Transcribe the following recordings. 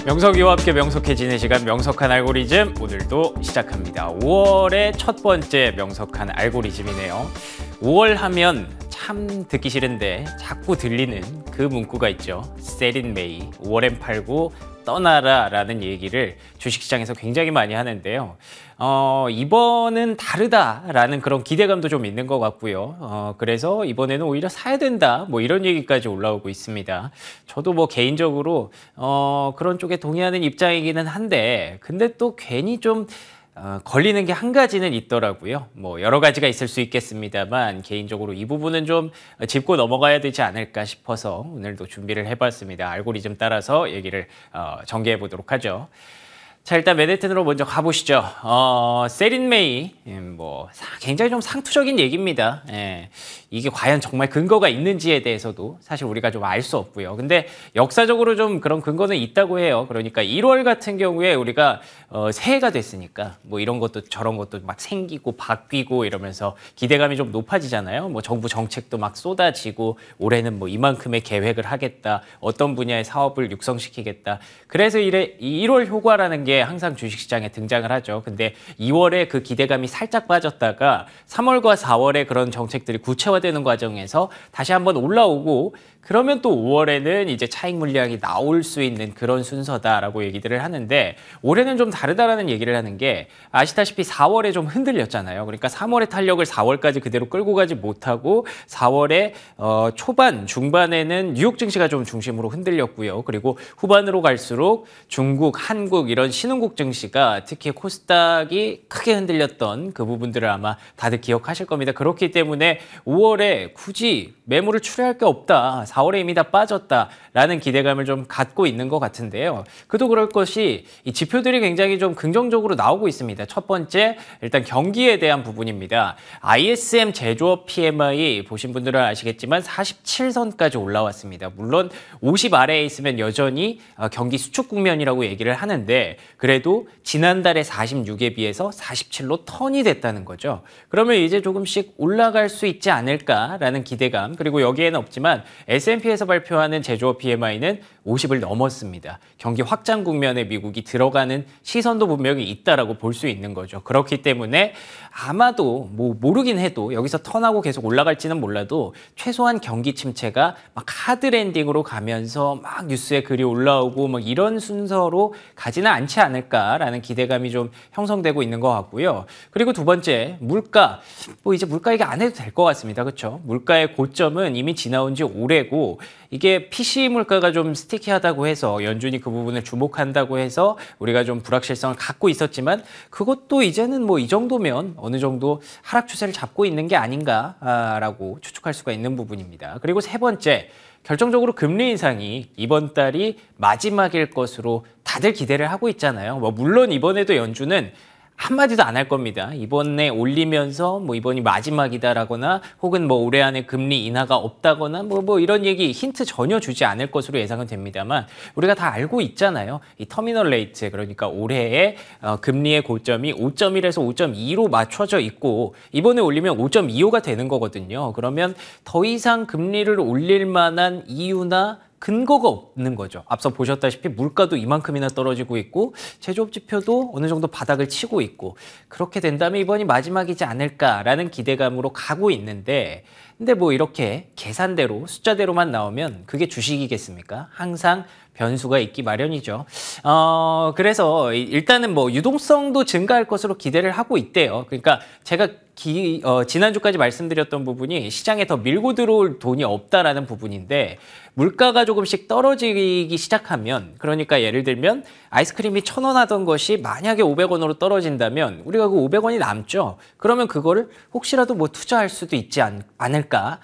명석이와 함께 명석해지는 시간 명석한 알고리즘 오늘도 시작합니다. 5월의 첫 번째 명석한 알고리즘이네요. 5월 하면 참 듣기 싫은데 자꾸 들리는 그 문구가 있죠. Sell in May, 5월엔 팔고 떠나라 라는 얘기를 주식시장에서 굉장히 많이 하는데요. 이번은 다르다라는 그런 기대감도 좀 있는 것 같고요. 그래서 이번에는 오히려 사야 된다 뭐 이런 얘기까지 올라오고 있습니다. 저도 뭐 개인적으로 그런 쪽에 동의하는 입장이기는 한데 근데 또 괜히 좀 걸리는 게 한 가지는 있더라고요. 뭐 여러 가지가 있을 수 있겠습니다만 개인적으로 이 부분은 좀 짚고 넘어가야 되지 않을까 싶어서 오늘도 준비를 해봤습니다. 알고리즘 따라서 얘기를 전개해 보도록 하죠. 자, 일단 맨해튼으로 먼저 가보시죠. Sell in May, 뭐 굉장히 좀 상투적인 얘기입니다. 예, 이게 과연 정말 근거가 있는지에 대해서도 사실 우리가 좀 알 수 없고요. 근데 역사적으로 좀 그런 근거는 있다고 해요. 그러니까 1월 같은 경우에 우리가 새해가 됐으니까 뭐 이런 것도 저런 것도 막 생기고 바뀌고 이러면서 기대감이 좀 높아지잖아요. 뭐 정부 정책도 막 쏟아지고 올해는 뭐 이만큼의 계획을 하겠다. 어떤 분야의 사업을 육성시키겠다. 그래서 1월 효과라는 게 항상 주식시장에 등장을 하죠. 근데 2월에 그 기대감이 살짝 빠졌다가 3월과 4월에 그런 정책들이 구체화되는 과정에서 다시 한번 올라오고 그러면 또 5월에는 이제 차익 물량이 나올 수 있는 그런 순서다라고 얘기들을 하는데 올해는 좀 다르다라는 얘기를 하는 게 아시다시피 4월에 좀 흔들렸잖아요. 그러니까 3월의 탄력을 4월까지 그대로 끌고 가지 못하고 4월에 초반, 중반에는 뉴욕 증시가 좀 중심으로 흔들렸고요. 그리고 후반으로 갈수록 중국, 한국 이런 신흥국 증시가 특히 코스닥이 크게 흔들렸던 그 부분들을 아마 다들 기억하실 겁니다. 그렇기 때문에 5월에 굳이 매물을 출회할 게 없다. 4월에 이미 다 빠졌다라는 기대감을 좀 갖고 있는 것 같은데요. 그도 그럴 것이 이 지표들이 굉장히 좀 긍정적으로 나오고 있습니다. 첫 번째, 일단 경기에 대한 부분입니다. ISM 제조업 PMI 보신 분들은 아시겠지만 47선까지 올라왔습니다. 물론 50 아래에 있으면 여전히 경기 수축 국면이라고 얘기를 하는데 그래도 지난달에 46에 비해서 47로 턴이 됐다는 거죠. 그러면 이제 조금씩 올라갈 수 있지 않을까라는 기대감 그리고 여기에는 없지만 S&P에서 발표하는 제조업 PMI는 50을 넘었습니다. 경기 확장 국면에 미국이 들어가는 시선도 분명히 있다라고 볼 수 있는 거죠. 그렇기 때문에 아마도 뭐 모르긴 해도 여기서 턴하고 계속 올라갈지는 몰라도 최소한 경기 침체가 막 하드 랜딩으로 가면서 막 뉴스에 글이 올라오고 막 이런 순서로 가지는 않지 않을까라는 기대감이 좀 형성되고 있는 것 같고요. 그리고 두 번째, 물가. 뭐 이제 물가 얘기 안 해도 될 것 같습니다. 그렇죠? 물가의 고점은 이미 지나온 지 오래고 이게 PC 물가가 좀 스티키하다고 해서 연준이 그 부분을 주목한다고 해서 우리가 좀 불확실성을 갖고 있었지만 그것도 이제는 뭐 이 정도면 어느 정도 하락 추세를 잡고 있는 게 아닌가라고 추측할 수가 있는 부분입니다. 그리고 세 번째, 결정적으로 금리 인상이 이번 달이 마지막일 것으로 다들 기대를 하고 있잖아요. 뭐 물론 이번에도 연준은 한마디도 안 할 겁니다. 이번에 올리면서 뭐 이번이 마지막이다라거나 혹은 뭐 올해 안에 금리 인하가 없다거나 뭐 이런 얘기 힌트 전혀 주지 않을 것으로 예상은 됩니다만 우리가 다 알고 있잖아요. 이 터미널 레이트 그러니까 올해의 금리의 고점이 5.1에서 5.2로 맞춰져 있고 이번에 올리면 5.25가 되는 거거든요. 그러면 더 이상 금리를 올릴 만한 이유나 근거가 없는 거죠. 앞서 보셨다시피 물가도 이만큼이나 떨어지고 있고 제조업 지표도 어느 정도 바닥을 치고 있고 그렇게 된다면 이번이 마지막이지 않을까라는 기대감으로 가고 있는데 근데 뭐 이렇게 계산대로 숫자대로만 나오면 그게 주식이겠습니까? 항상 변수가 있기 마련이죠. 그래서 일단은 뭐 유동성도 증가할 것으로 기대를 하고 있대요. 그러니까 제가 지난주까지 말씀드렸던 부분이 시장에 더 밀고 들어올 돈이 없다라는 부분인데 물가가 조금씩 떨어지기 시작하면 그러니까 예를 들면 아이스크림이 1,000원 하던 것이 만약에 500원으로 떨어진다면 우리가 그 500원이 남죠. 그러면 그거를 혹시라도 뭐 투자할 수도 있지 않을까.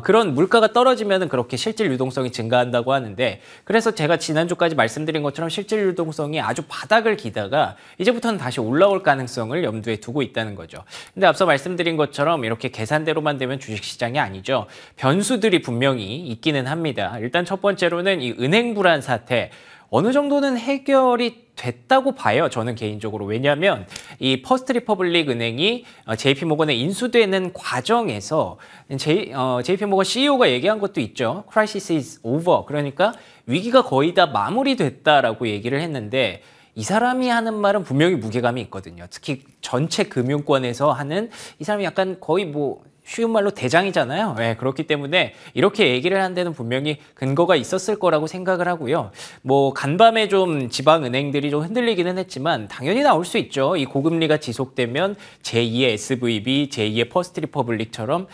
그런 물가가 떨어지면 그렇게 실질 유동성이 증가한다고 하는데 그래서 제가 지난주까지 말씀드린 것처럼 실질 유동성이 아주 바닥을 기다가 이제부터는 다시 올라올 가능성을 염두에 두고 있다는 거죠. 근데 앞서 말씀드린 것처럼 이렇게 계산대로만 되면 주식시장이 아니죠. 변수들이 분명히 있기는 합니다. 일단 첫 번째로는 이 은행 불안 사태. 어느 정도는 해결이 됐다고 봐요. 저는 개인적으로. 왜냐하면 이 퍼스트 리퍼블릭 은행이 JP 모건에 인수되는 과정에서 JP 모건 CEO가 얘기한 것도 있죠. Crisis is over. 그러니까 위기가 거의 다 마무리됐다라고 얘기를 했는데 이 사람이 하는 말은 분명히 무게감이 있거든요. 특히 전체 금융권에서 하는 이 사람이 약간 거의 뭐 쉬운 말로 대장이잖아요. 네, 그렇기 때문에 이렇게 얘기를 한 데는 분명히 근거가 있었을 거라고 생각을 하고요. 뭐 간밤에 좀 지방은행들이 좀 흔들리기는 했지만 당연히 나올 수 있죠. 이 고금리가 지속되면 제2의 SVB, 제2의 퍼스트 리퍼블릭처럼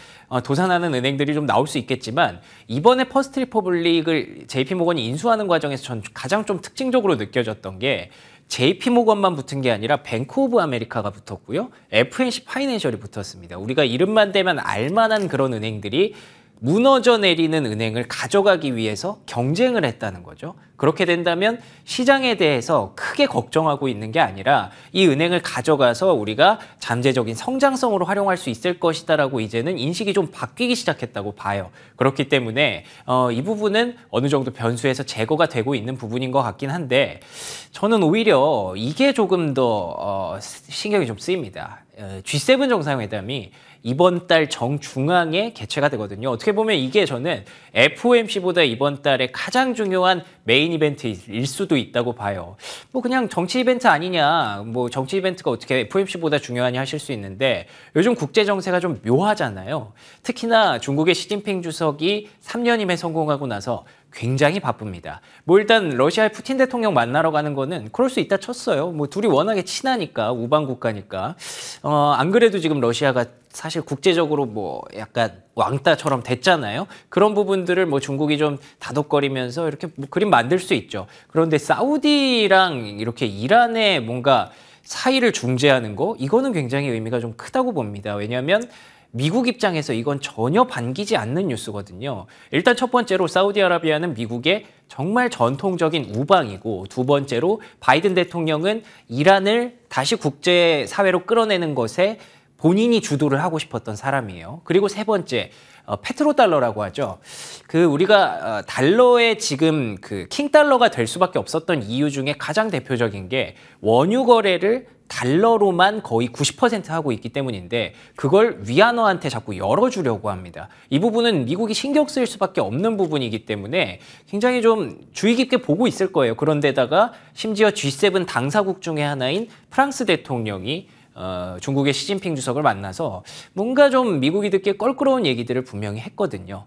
도산하는 은행들이 좀 나올 수 있겠지만 이번에 퍼스트 리퍼블릭을 JP모건이 인수하는 과정에서 전 가장 좀 특징적으로 느껴졌던 게 JP모건만 붙은 게 아니라 뱅크 오브 아메리카가 붙었고요. FNC 파이낸셜이 붙었습니다. 우리가 이름만 대면 알만한 그런 은행들이 무너져 내리는 은행을 가져가기 위해서 경쟁을 했다는 거죠. 그렇게 된다면 시장에 대해서 크게 걱정하고 있는 게 아니라 이 은행을 가져가서 우리가 잠재적인 성장성으로 활용할 수 있을 것이다라고 이제는 인식이 좀 바뀌기 시작했다고 봐요. 그렇기 때문에 이 부분은 어느 정도 변수에서 제거가 되고 있는 부분인 것 같긴 한데 저는 오히려 이게 조금 더 신경이 좀 쓰입니다. G7 정상회담이 이번 달 정중앙에 개최가 되거든요. 어떻게 보면 이게 저는 FOMC보다 이번 달에 가장 중요한 메인 이벤트일 수도 있다고 봐요. 뭐 그냥 정치 이벤트 아니냐, 뭐 정치 이벤트가 어떻게 FOMC보다 중요하냐 하실 수 있는데 요즘 국제 정세가 좀 묘하잖아요. 특히나 중국의 시진핑 주석이 3년임에 성공하고 나서 굉장히 바쁩니다. 뭐 일단 러시아의 푸틴 대통령 만나러 가는 거는 그럴 수 있다 쳤어요. 뭐 둘이 워낙에 친하니까, 우방 국가니까. 안 그래도 지금 러시아가 사실 국제적으로 뭐 약간 왕따처럼 됐잖아요. 그런 부분들을 뭐 중국이 좀 다독거리면서 이렇게 뭐 그림 만들 수 있죠. 그런데 사우디랑 이렇게 이란의 뭔가 사이를 중재하는 거, 이거는 굉장히 의미가 좀 크다고 봅니다. 왜냐하면 미국 입장에서 이건 전혀 반기지 않는 뉴스거든요. 일단 첫 번째로 사우디아라비아는 미국의 정말 전통적인 우방이고 두 번째로 바이든 대통령은 이란을 다시 국제사회로 끌어내는 것에 본인이 주도를 하고 싶었던 사람이에요. 그리고 세 번째, 페트로달러라고 하죠. 우리가 달러의 지금 킹달러가 될 수밖에 없었던 이유 중에 가장 대표적인 게 원유 거래를 달러로만 거의 90% 하고 있기 때문인데 그걸 위안화한테 자꾸 열어주려고 합니다. 이 부분은 미국이 신경 쓰일 수밖에 없는 부분이기 때문에 굉장히 좀 주의 깊게 보고 있을 거예요. 그런데다가 심지어 G7 당사국 중에 하나인 프랑스 대통령이 중국의 시진핑 주석을 만나서 뭔가 좀 미국이 듣기에 껄끄러운 얘기들을 분명히 했거든요.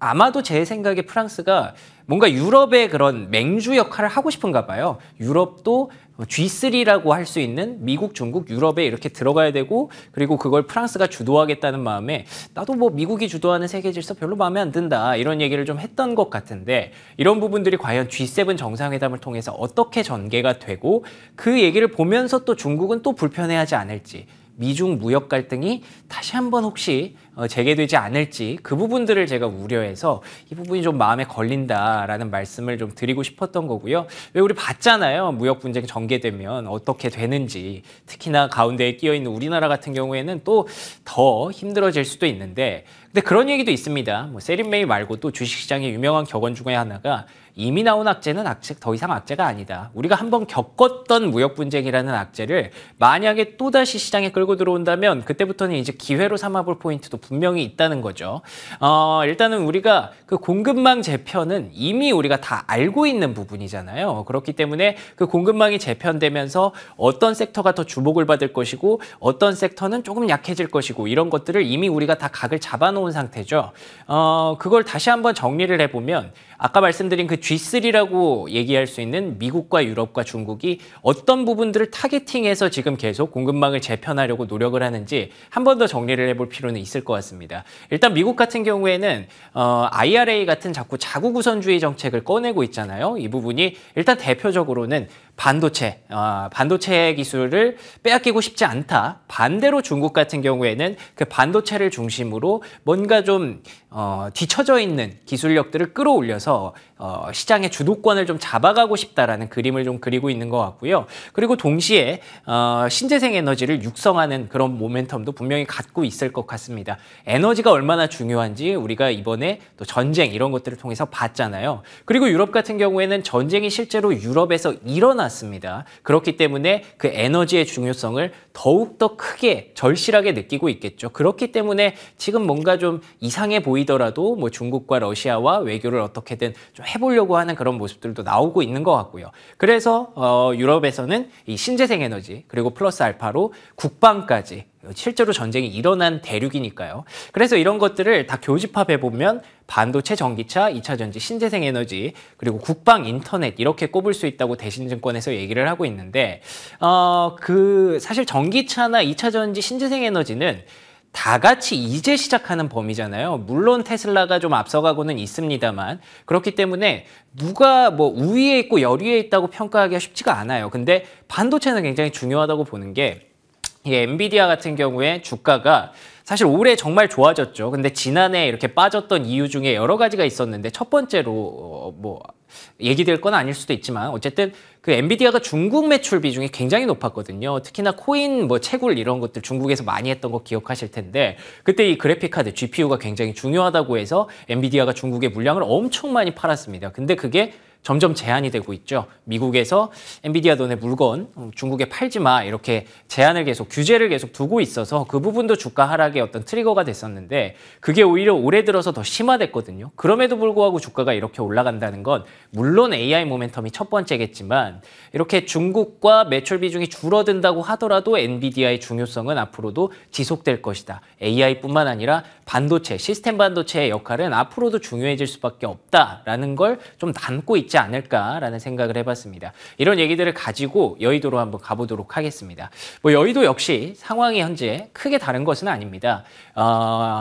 아마도 제 생각에 프랑스가 뭔가 유럽의 그런 맹주 역할을 하고 싶은가 봐요. 유럽도 G3라고 할 수 있는 미국, 중국, 유럽에 이렇게 들어가야 되고 그리고 그걸 프랑스가 주도하겠다는 마음에 나도 뭐 미국이 주도하는 세계 질서 별로 마음에 안 든다 이런 얘기를 좀 했던 것 같은데 이런 부분들이 과연 G7 정상회담을 통해서 어떻게 전개가 되고 그 얘기를 보면서 또 중국은 또 불편해하지 않을지 미중 무역 갈등이 다시 한번 혹시 재개되지 않을지 그 부분들을 제가 우려해서 이 부분이 좀 마음에 걸린다라는 말씀을 좀 드리고 싶었던 거고요. 왜 우리 봤잖아요. 무역 분쟁 전개되면 어떻게 되는지 특히나 가운데에 끼어 있는 우리나라 같은 경우에는 또 더 힘들어질 수도 있는데 근데 그런 얘기도 있습니다. 뭐 세린 메이 말고 또 주식시장의 유명한 격언 중에 하나가 이미 나온 악재는 더 이상 악재가 아니다. 우리가 한번 겪었던 무역 분쟁이라는 악재를 만약에 또다시 시장에 끌고 들어온다면 그때부터는 이제 기회로 삼아볼 포인트도 분명히 있다는 거죠. 일단은 우리가 그 공급망 재편은 이미 우리가 다 알고 있는 부분이잖아요. 그렇기 때문에 그 공급망이 재편되면서 어떤 섹터가 더 주목을 받을 것이고 어떤 섹터는 조금 약해질 것이고 이런 것들을 이미 우리가 다 각을 잡아놓은 상태죠. 그걸 다시 한번 정리를 해보면 아까 말씀드린 그 G3라고 얘기할 수 있는 미국과 유럽과 중국이 어떤 부분들을 타겟팅해서 지금 계속 공급망을 재편하려고 노력을 하는지 한 번 더 정리를 해볼 필요는 있을 것 같습니다. 일단 미국 같은 경우에는 IRA 같은 자꾸 자국 우선주의 정책을 꺼내고 있잖아요. 이 부분이 일단 대표적으로는 반도체 기술을 빼앗기고 싶지 않다. 반대로 중국 같은 경우에는 그 반도체를 중심으로 뭔가 좀 뒤처져 있는 기술력들을 끌어올려서 시장의 주도권을 좀 잡아가고 싶다라는 그림을 좀 그리고 있는 것 같고요. 그리고 동시에 신재생 에너지를 육성하는 그런 모멘텀도 분명히 갖고 있을 것 같습니다. 에너지가 얼마나 중요한지 우리가 이번에 또 전쟁 이런 것들을 통해서 봤잖아요. 그리고 유럽 같은 경우에는 전쟁이 실제로 유럽에서 일어났습니다. 그렇기 때문에 그 에너지의 중요성을 더욱더 크게 절실하게 느끼고 있겠죠. 그렇기 때문에 지금 뭔가 좀 이상해 보이더라도 뭐 중국과 러시아와 외교를 어떻게든 좀 해보려고 하는 그런 모습들도 나오고 있는 것 같고요. 그래서 유럽에서는 이 신재생 에너지 그리고 플러스 알파로 국방까지 실제로 전쟁이 일어난 대륙이니까요. 그래서 이런 것들을 다 교집합해보면 반도체, 전기차, 2차 전지, 신재생 에너지, 그리고 국방, 인터넷 이렇게 꼽을 수 있다고 대신증권에서 얘기를 하고 있는데 사실 전기차나 2차 전지, 신재생 에너지는 다 같이 이제 시작하는 범위잖아요. 물론 테슬라가 좀 앞서가고는 있습니다만 그렇기 때문에 누가 뭐 우위에 있고 열위에 있다고 평가하기가 쉽지가 않아요. 근데 반도체는 굉장히 중요하다고 보는 게 이 엔비디아 같은 경우에 주가가 사실 올해 정말 좋아졌죠. 근데 지난해 이렇게 빠졌던 이유 중에 여러 가지가 있었는데 첫 번째로 뭐 얘기될 건 아닐 수도 있지만 어쨌든 그 엔비디아가 중국 매출 비중이 굉장히 높았거든요. 특히나 코인 뭐 채굴 이런 것들 중국에서 많이 했던 거 기억하실 텐데 그때 이 그래픽 카드 GPU가 굉장히 중요하다고 해서 엔비디아가 중국의 물량을 엄청 많이 팔았습니다. 근데 그게 점점 제한이 되고 있죠. 미국에서 엔비디아 너네 물건 중국에 팔지 마 이렇게 제한을 계속 규제를 계속 두고 있어서 그 부분도 주가 하락의 어떤 트리거가 됐었는데 그게 오히려 올해 들어서 더 심화됐거든요. 그럼에도 불구하고 주가가 이렇게 올라간다는 건 물론 AI 모멘텀이 첫 번째겠지만 이렇게 중국과 매출 비중이 줄어든다고 하더라도 엔비디아의 중요성은 앞으로도 지속될 것이다. AI뿐만 아니라 반도체, 시스템 반도체의 역할은 앞으로도 중요해질 수밖에 없다라는 걸 좀 담고 있지 않을까라는 생각을 해봤습니다. 이런 얘기들을 가지고 여의도로 한번 가보도록 하겠습니다. 뭐 여의도 역시 상황이 현재 크게 다른 것은 아닙니다.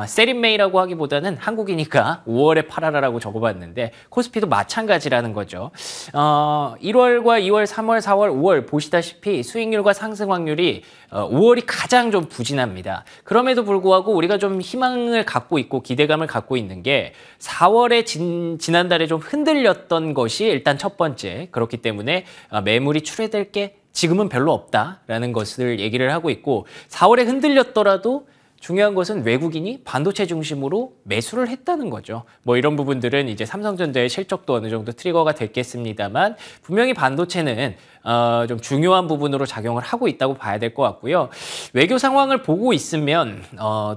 세린메이라고 하기보다는 한국이니까 5월에 팔아라라고 적어봤는데 코스피도 마찬가지라는 거죠. 1월과 2월, 3월, 4월, 5월 보시다시피 수익률과 상승 확률이 5월이 가장 좀 부진합니다. 그럼에도 불구하고 우리가 좀 희망을 갖고 있고 기대감을 갖고 있는 게 4월에 지난달에 좀 흔들렸던 것이 일단 첫 번째. 그렇기 때문에 매물이 출회될 게 지금은 별로 없다라는 것을 얘기를 하고 있고 4월에 흔들렸더라도 중요한 것은 외국인이 반도체 중심으로 매수를 했다는 거죠. 뭐 이런 부분들은 이제 삼성전자의 실적도 어느 정도 트리거가 됐겠습니다만 분명히 반도체는 좀 중요한 부분으로 작용을 하고 있다고 봐야 될 것 같고요. 외교 상황을 보고 있으면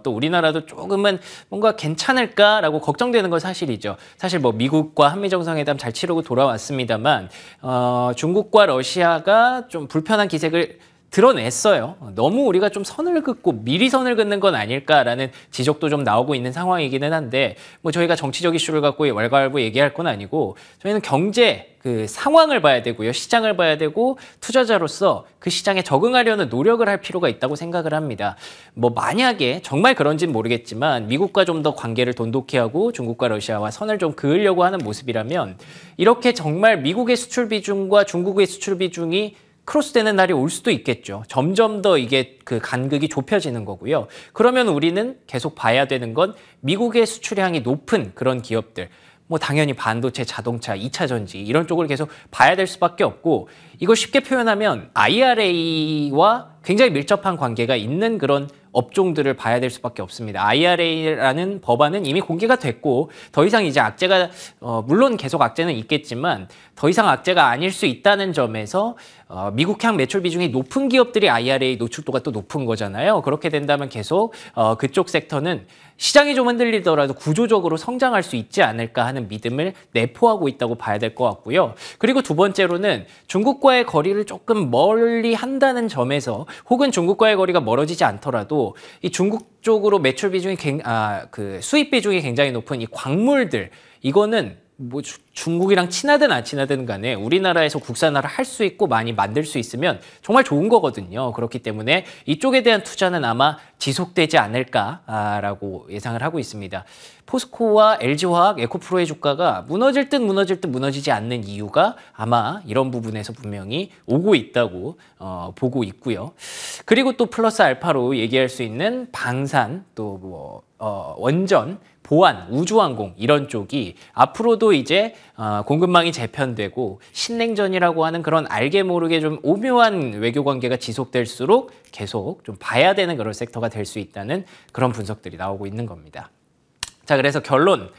또 우리나라도 조금은 뭔가 괜찮을까라고 걱정되는 건 사실이죠. 사실 뭐 미국과 한미정상회담 잘 치르고 돌아왔습니다만 중국과 러시아가 좀 불편한 기색을 드러냈어요. 너무 우리가 좀 선을 긋고 미리 선을 긋는 건 아닐까라는 지적도 좀 나오고 있는 상황이기는 한데 뭐 저희가 정치적 이슈를 갖고 왈가왈부 얘기할 건 아니고 저희는 경제 그 상황을 봐야 되고요. 시장을 봐야 되고 투자자로서 그 시장에 적응하려는 노력을 할 필요가 있다고 생각을 합니다. 뭐 만약에 정말 그런지는 모르겠지만 미국과 좀 더 관계를 돈독히 하고 중국과 러시아와 선을 좀 그으려고 하는 모습이라면 이렇게 정말 미국의 수출 비중과 중국의 수출 비중이 크로스되는 날이 올 수도 있겠죠. 점점 더 이게 그 간극이 좁혀지는 거고요. 그러면 우리는 계속 봐야 되는 건 미국의 수출량이 높은 그런 기업들, 뭐 당연히 반도체, 자동차, 2차 전지 이런 쪽을 계속 봐야 될 수밖에 없고 이걸 쉽게 표현하면 IRA와 굉장히 밀접한 관계가 있는 그런 업종들을 봐야 될 수밖에 없습니다. IRA라는 법안은 이미 공개가 됐고 더 이상 이제 악재가 물론 계속 악재는 있겠지만 더 이상 악재가 아닐 수 있다는 점에서 미국향 매출 비중이 높은 기업들이 IRA 노출도가 또 높은 거잖아요. 그렇게 된다면 계속 그쪽 섹터는 시장이 좀 흔들리더라도 구조적으로 성장할 수 있지 않을까 하는 믿음을 내포하고 있다고 봐야 될 것 같고요. 그리고 두 번째로는 중국과의 거리를 조금 멀리 한다는 점에서 혹은 중국과의 거리가 멀어지지 않더라도 이 중국 쪽으로 매출 비중이 그 수입 비중이 굉장히 높은 이 광물들 이거는 뭐 중국이랑 친하든 안 친하든 간에 우리나라에서 국산화를 할 수 있고 많이 만들 수 있으면 정말 좋은 거거든요. 그렇기 때문에 이쪽에 대한 투자는 아마 지속되지 않을까라고 예상을 하고 있습니다. 포스코와 LG화학, 에코프로의 주가가 무너질 듯 무너지지 않는 이유가 아마 이런 부분에서 분명히 오고 있다고 보고 있고요. 그리고 또 플러스 알파로 얘기할 수 있는 방산, 또 뭐 원전, 보안, 우주항공 이런 쪽이 앞으로도 이제 공급망이 재편되고 신냉전이라고 하는 그런 알게 모르게 좀 오묘한 외교 관계가 지속될수록 계속 좀 봐야 되는 그런 섹터가 될 수 있다는 그런 분석들이 나오고 있는 겁니다. 자, 그래서 결론,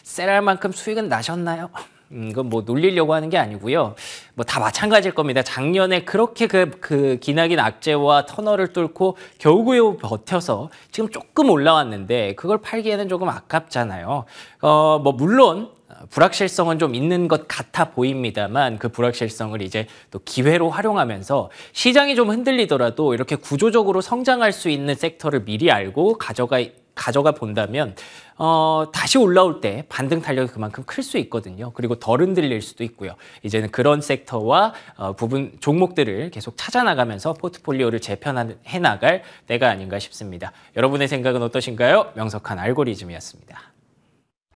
셀할만큼 수익은 나셨나요? 이건 뭐 놀리려고 하는 게 아니고요. 뭐 다 마찬가지일 겁니다. 작년에 그렇게 그 기나긴 악재와 터널을 뚫고 겨우겨우 버텨서 지금 조금 올라왔는데 그걸 팔기에는 조금 아깝잖아요. 뭐 물론 불확실성은 좀 있는 것 같아 보입니다만 그 불확실성을 이제 또 기회로 활용하면서 시장이 좀 흔들리더라도 이렇게 구조적으로 성장할 수 있는 섹터를 미리 알고 가져가 본다면 다시 올라올 때 반등 탄력이 그만큼 클 수 있거든요. 그리고 덜 흔들릴 수도 있고요. 이제는 그런 섹터와 부분 종목들을 계속 찾아나가면서 포트폴리오를 재편해 나갈 때가 아닌가 싶습니다. 여러분의 생각은 어떠신가요? 명석한 알고리즘이었습니다.